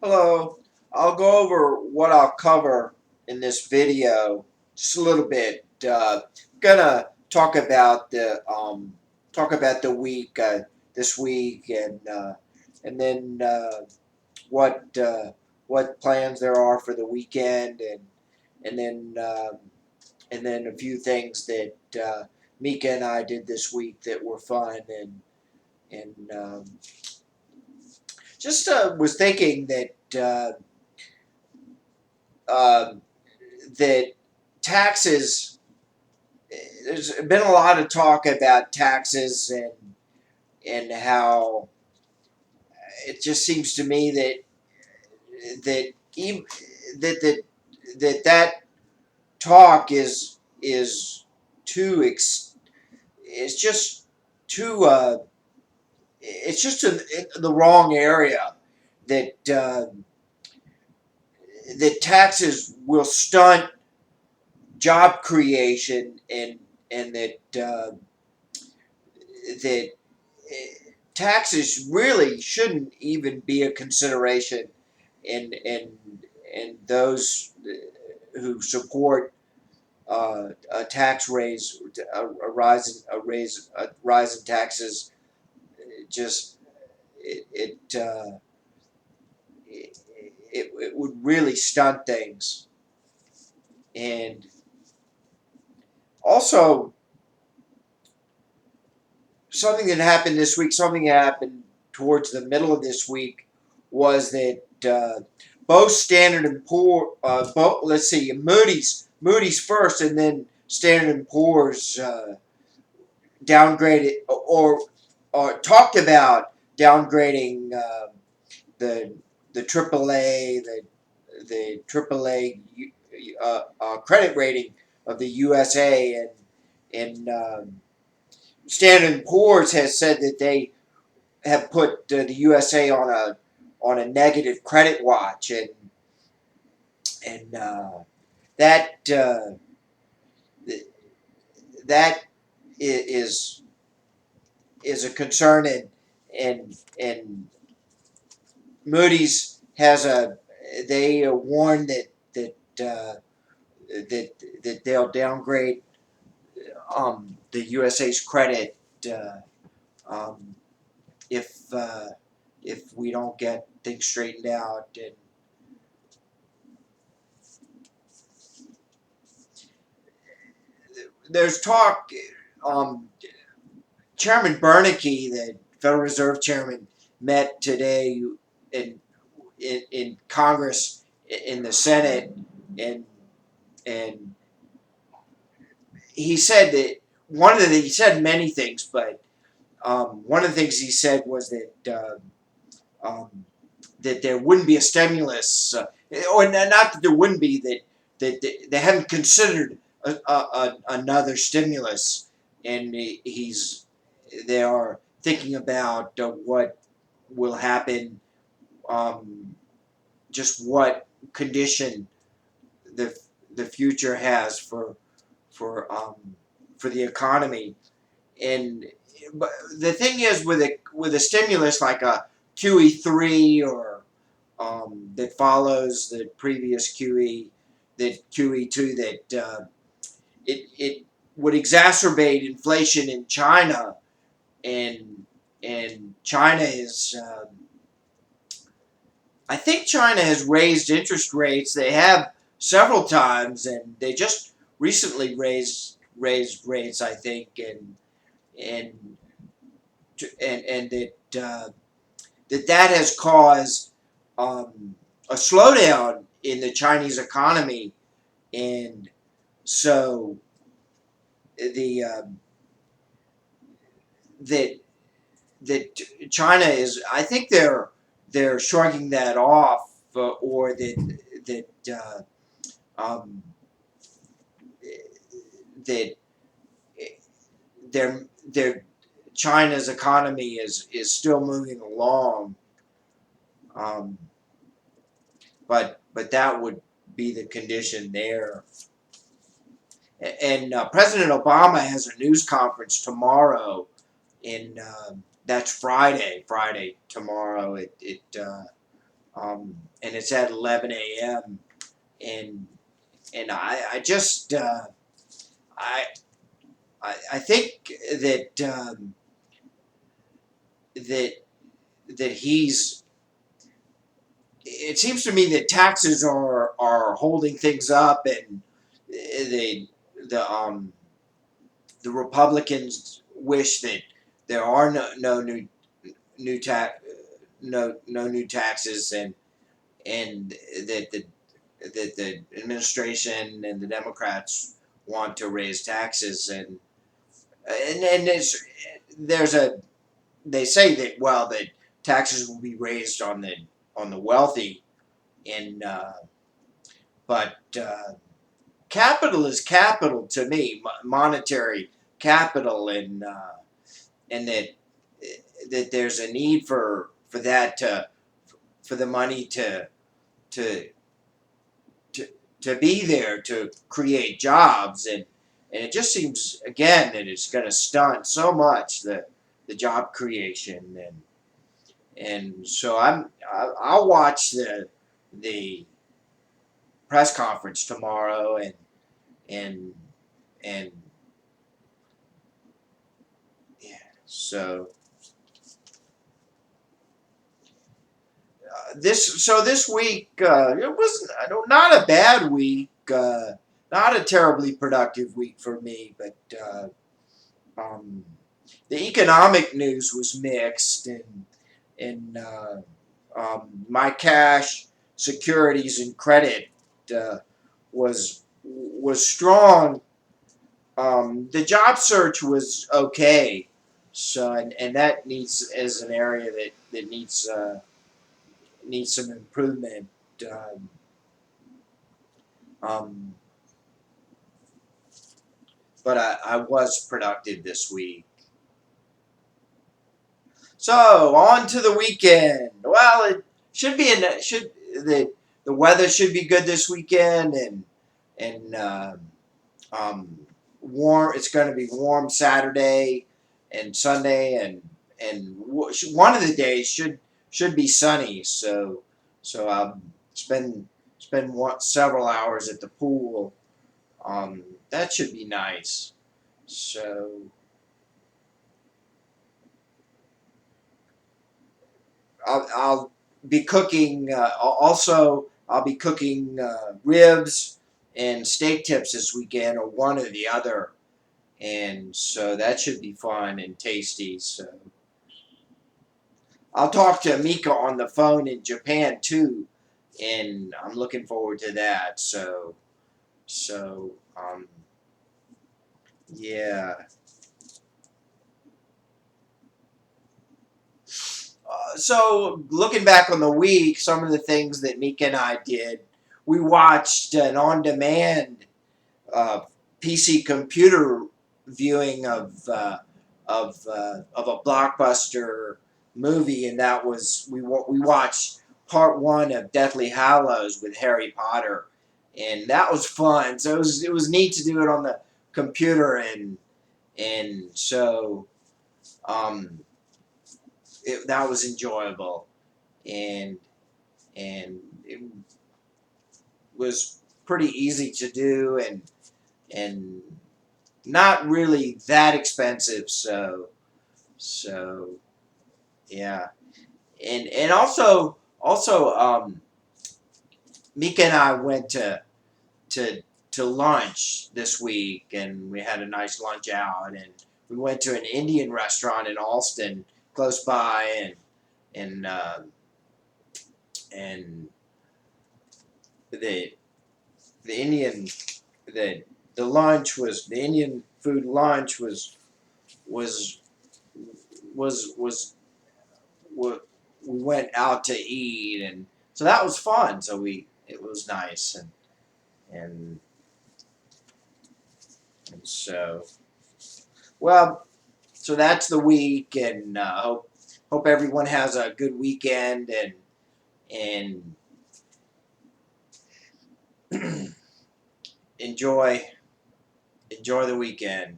Hello, I'll go over what I'll cover in this video just a little bit. Gonna talk about the week this week and then what plans there are for the weekend and then and then a few things that Mika and I did this week that were fun and just was thinking um, that taxes. There's been a lot of talk about taxes and how it just seems to me that even, that that that talk is too it's just too it's just in the wrong area that that taxes will stunt job creation and that taxes really shouldn't even be a consideration in those who support a tax raise, a rise in taxes. Just it it, uh, it would really stunt things. And also something that happened this week, something that happened towards the middle of this week, was that both Standard and Poor, both let's see, Moody's first, and then Standard and Poor's downgraded or talked about downgrading the the AAA the AAA credit rating of the USA and Standard and Poor's has said that they have put the USA on a negative credit watch, and that that is a concern, and Moody's has a they warn that they'll downgrade the USA's credit uh, um, if if we don't get things straightened out. And there's talk. Um, Chairman Bernanke, the Federal Reserve Chairman, met today in in Congress in the Senate, and and he said that he said many things, but one of the things he said was um, that there wouldn't be a stimulus, or not that there wouldn't be, that they haven't considered another stimulus, and they are thinking about what will happen, um, just what condition the the future has for um, for the economy. And but the thing is, with a stimulus like a QE3 or that follows the previous QE, that QE2, that it would exacerbate inflation in China, and China is I think China has raised interest rates. They have several times, and they just recently raised rates, I think, and and that has caused a slowdown in the Chinese economy, and so the that China is, I think they're shrugging that off, or that um, that their China's economy is still moving along, um, but that would be the condition there. And President Obama has a news conference tomorrow, and that's Friday tomorrow. and it's at 11 a.m. and I just I, I think that that that he's. It seems to me that taxes are holding things up, and they the the Republicans wish that there are no new tax no new taxes, and that the administration and the Democrats want to raise taxes, and there's a they say that, well, that taxes will be raised on the wealthy, and but capital is capital to me, monetary capital, and that there's a need for that for the money to to to be there to create jobs, and it just seems again that it's going to stunt so much the job creation, and so I'll watch the press conference tomorrow, and and yeah, so this week it was not a bad week, not a terribly productive week for me, but um, the economic news was mixed, and my cash, securities, and credit uh, was strong. The job search was okay, so and that needs as an area that needs some improvement. Um, um, but I was productive this week. So on to the weekend. Well, it should be the weather should be good this weekend, and um, warm. It's going to be warm Saturday and Sunday, and one of the days should be sunny. So I'll spend several hours at the pool. That should be nice. So I'll be cooking. Also, I'll be cooking ribs and steak tips this weekend, or one or the other, and so that should be fun and tasty. So I'll talk to Mika on the phone in Japan too, and I'm looking forward to that. So yeah. So looking back on the week, some of the things that Mika and I did, we watched an on-demand uh, PC computer viewing of a blockbuster movie, and that was we watched part one of Deathly Hallows with Harry Potter, and that was fun. So it was neat to do it on the computer, and so um, that was enjoyable, and and it was pretty easy to do, and not really that expensive. So yeah, and also Mika and I went to to lunch this week, and we had a nice lunch out, and we went to an Indian restaurant in Alston, close by, and and the the Indian the the Indian food lunch was was what we went out to eat, and so that was fun. So it was nice, and, and so well, so that's the week, and hope everyone has a good weekend, and enjoy enjoy the weekend.